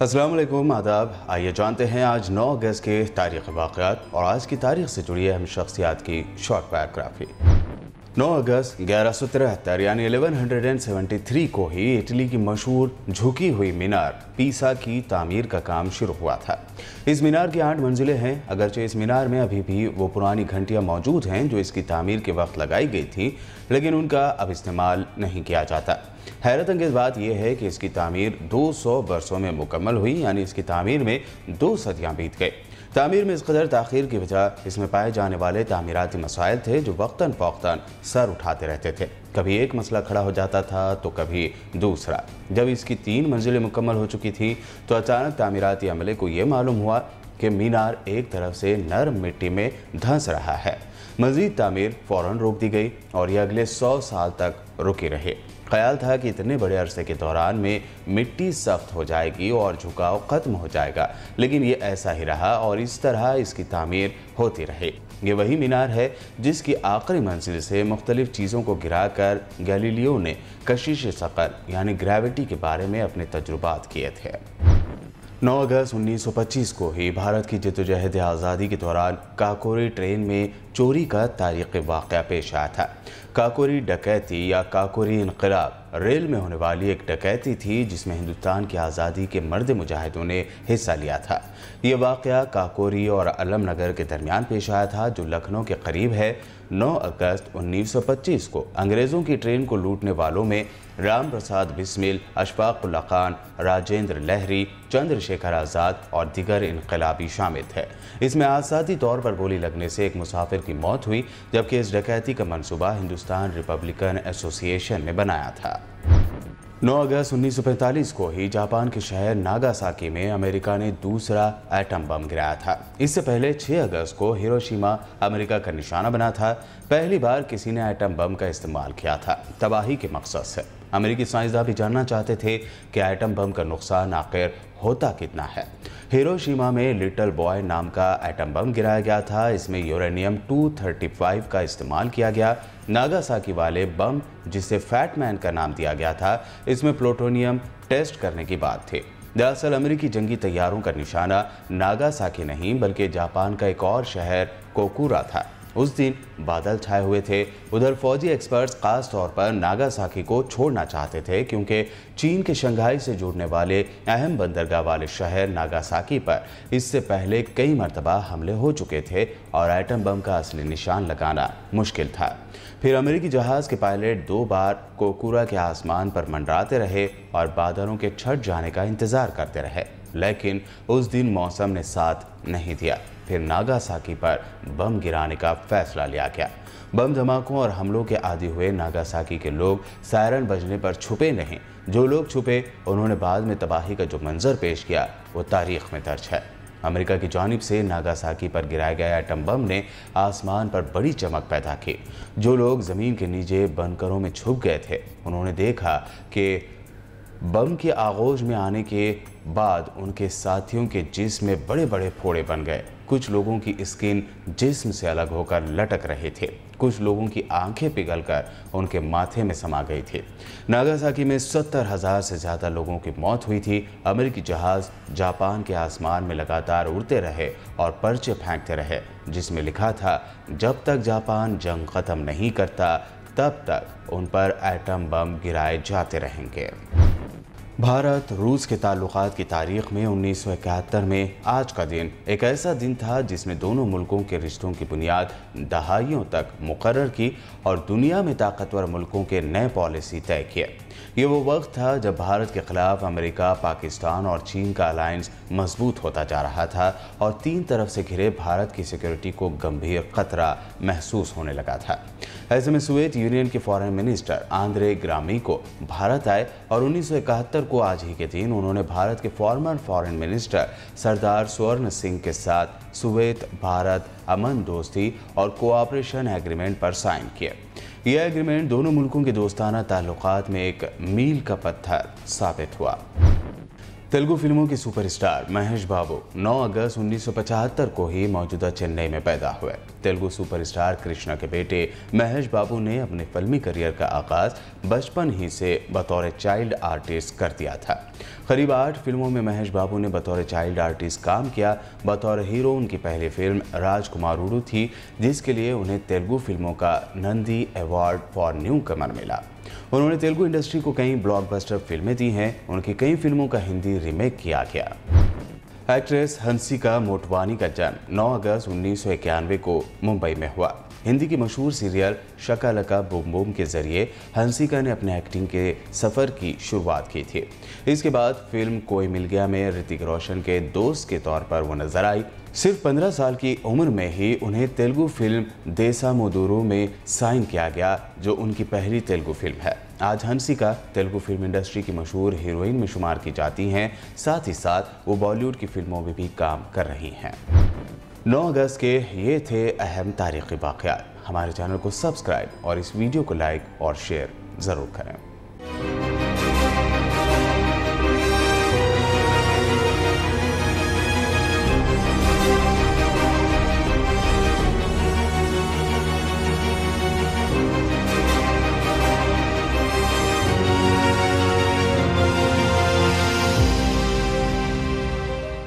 अस्सलाम वालेकुम, आदाब। आइए जानते हैं आज 9 अगस्त के तारीख़ी वाक़यात और आज की तारीख़ से जुड़ी अहम शख्सियात की शॉर्ट बायोग्राफी। 9 अगस्त 1173 यानी 1173 को ही इटली की मशहूर झुकी हुई मीनार पीसा की तामीर का काम शुरू हुआ था। इस मीनार की 8 मंजिलें हैं। अगरचे इस मीनार में अभी भी वो पुरानी घंटियां मौजूद हैं जो इसकी तामीर के वक्त लगाई गई थी, लेकिन उनका अब इस्तेमाल नहीं किया जाता। हैरत अंगेज़ बात यह है कि इसकी तामीर 200 बरसों में मुकम्मल हुई, यानी इसकी तामीर में 2 सदियाँ बीत गई। तामीर में इस कदर ताख़ीर की वजह इसमें पाए जाने वाले तामीराती मसाइल थे जो वक्तन फ़ौक्तन सर उठाते रहते थे। कभी एक मसला खड़ा हो जाता था तो कभी दूसरा। जब इसकी 3 मंजिलें मुकम्मल हो चुकी थी तो अचानक तामीराती अमले को ये मालूम हुआ कि मीनार एक तरफ से नरम मिट्टी में धंस रहा है। मज़ीद तामीर फ़ौरन रोक दी गई और यह अगले 100 साल तक रुकी रही। ख्याल था कि इतने बड़े अरसे के दौरान में मिट्टी सख्त हो जाएगी और झुकाव ख़त्म हो जाएगा, लेकिन ये ऐसा ही रहा और इस तरह इसकी तामीर होती रही। ये वही मीनार है जिसकी आखिरी मंजिल से मुख्तलिफ चीज़ों को गिराकर गैलीलियो ने कशिश सकल यानी ग्रेविटी के बारे में अपने तजुर्बात किए थे। 9 अगस्त 1925 को ही भारत की जद्दोजहद आज़ादी के दौरान काकोरी ट्रेन में चोरी का तारीख़ी वाक़या पेश आया था। काकोरी डकैती या काकोरी इनक़लाब रेल में होने वाली एक डकैती थी जिसमें हिंदुस्तान की आज़ादी के मर्द मुजाहिदों ने हिस्सा लिया था। ये वाक़या काकोरी और अलमनगर के दरमियान पेश आया था जो लखनऊ के करीब है। 9 अगस्त 1925 को अंग्रेज़ों की ट्रेन को लूटने वालों में राम प्रसाद बिस्मिल, अशफाक उल्ला खान, राजेंद्र लहरी, चंद्रशेखर आज़ाद और दिगर इनकलाबी शामिल थे। इसमें आसादी तौर पर गोली लगने से एक मुसाफिर की मौत हुई, जबकि इस डकैती का मंसूबा हिंदुस्तान रिपब्लिकन एसोसिएशन ने बनाया था। 9 अगस्त 1945 को ही जापान के शहर नागासाकी में अमेरिका ने दूसरा एटम बम गिराया था। इससे पहले 6 अगस्त को हिरोशिमा अमेरिका का निशाना बना था। पहली बार किसी ने एटम बम का इस्तेमाल किया था तबाही के मकसद से। अमेरिकी साइंसदान भी जानना चाहते थे कि एटम बम का नुकसान आखिर होता कितना है। हिरोशिमा में लिटिल बॉय नाम का एटम बम गिराया गया था। इसमें यूरेनियम 235 का इस्तेमाल किया गया। नागासाकी वाले बम, जिसे फैटमैन का नाम दिया गया था, इसमें प्लूटोनियम टेस्ट करने की बात थी। दरअसल अमेरिकी जंगी तैयारों का निशाना नागासाकी नहीं बल्कि जापान का एक और शहर कोकुरा था। उस दिन बादल छाए हुए थे। उधर फौजी एक्सपर्ट्स खास तौर पर नागासाकी को छोड़ना चाहते थे क्योंकि चीन के शंघाई से जुड़ने वाले अहम बंदरगाह वाले शहर नागासाकी पर इससे पहले कई मरतबा हमले हो चुके थे और एटम बम का असली निशान लगाना मुश्किल था। फिर अमेरिकी जहाज के पायलट 2 बार कोकुरा के आसमान पर मंडराते रहे और बादलों के छट जाने का इंतजार करते रहे, लेकिन उस दिन मौसम ने साथ नहीं दिया। फिर नागासाकी पर बम गिराने का फैसला लिया गया। बम धमाकों और हमलों के आदी हुए नागासाकी के लोग सायरन बजने पर छुपे नहीं। जो लोग छुपे उन्होंने बाद में तबाही का जो मंजर पेश किया वो तारीख में दर्ज है। अमेरिका की जानिब से नागासाकी पर गिराया गया एटम बम ने आसमान पर बड़ी चमक पैदा की। जो लोग ज़मीन के नीचे बंकरों में छुप गए थे उन्होंने देखा कि बम के आगोश में आने के बाद उनके साथियों के जिस्म में बड़े बड़े फोड़े बन गए। कुछ लोगों की स्किन जिस्म से अलग होकर लटक रहे थे। कुछ लोगों की आंखें पिघलकर उनके माथे में समा गई थी। नागासाकी में 70,000 से ज़्यादा लोगों की मौत हुई थी। अमेरिकी जहाज़ जापान के आसमान में लगातार उड़ते रहे और पर्चे फेंकते रहे जिसमें लिखा था, जब तक जापान जंग ख़त्म नहीं करता तब तक उन पर एटम बम गिराए जाते रहेंगे। भारत रूस के ताल्लुकात की तारीख में 1971 में आज का दिन एक ऐसा दिन था जिसने दोनों मुल्कों के रिश्तों की बुनियाद दहाइयों तक मुकर्रर की और दुनिया में ताकतवर मुल्कों के नए पॉलिसी तय किए। ये वो वक्त था जब भारत के खिलाफ अमेरिका, पाकिस्तान और चीन का अलायंस मजबूत होता जा रहा था और 3 तरफ से घिरे भारत की सिक्योरिटी को गंभीर खतरा महसूस होने लगा था। ऐसे में सोवियत यूनियन के फॉरेन मिनिस्टर आंद्रे ग्रामिको भारत आए और 1971 को आज ही के दिन उन्होंने भारत के फॉर्मर फॉरेन मिनिस्टर सरदार स्वर्ण सिंह के साथ सोवियत भारत अमन दोस्ती और कोऑपरेशन एग्रीमेंट पर साइन किए। यह एग्रीमेंट दोनों मुल्कों के दोस्ताना ताल्लुकात में एक मील का पत्थर साबित हुआ। तेलुगु फिल्मों के सुपरस्टार महेश बाबू 9 अगस्त 1975 को ही मौजूदा चेन्नई में पैदा हुए। तेलुगु सुपरस्टार कृष्णा के बेटे महेश बाबू ने अपने फिल्मी करियर का आगाज बचपन ही से बतौर चाइल्ड आर्टिस्ट कर दिया था। करीब 8 फिल्मों में महेश बाबू ने बतौर चाइल्ड आर्टिस्ट काम किया। बतौर हीरो उनकी पहली फिल्म राजकुमारुडु थी, जिसके लिए उन्हें तेलुगु फिल्मों का नंदी अवार्ड फॉर न्यू कमर मिला। उन्होंने तेलुगु इंडस्ट्री को कई ब्लॉकबस्टर फिल्में दी हैं। उनकी कई फिल्मों का हिंदी रीमेक किया गया। एक्ट्रेस हंसिका मोटवानी का जन्म 9 अगस्त 1991 को मुंबई में हुआ। हिंदी की मशहूर सीरियल शका लका बूम बूम के जरिए हंसिका ने अपने एक्टिंग के सफ़र की शुरुआत की थी। इसके बाद फिल्म कोई मिल गया में ऋतिक रोशन के दोस्त के तौर पर वो नजर आई। सिर्फ 15 साल की उम्र में ही उन्हें तेलुगु फिल्म देसा मुदुरु में साइन किया गया, जो उनकी पहली तेलुगु फिल्म है। आज हंसिका तेलुगु फिल्म इंडस्ट्री की मशहूर हीरोइन में शुमार की जाती हैं। साथ ही साथ वो बॉलीवुड की फिल्मों में भी काम कर रही हैं। 9 अगस्त के ये थे अहम तारीख़ी वाक़यात। हमारे चैनल को सब्सक्राइब और इस वीडियो को लाइक और शेयर ज़रूर करें।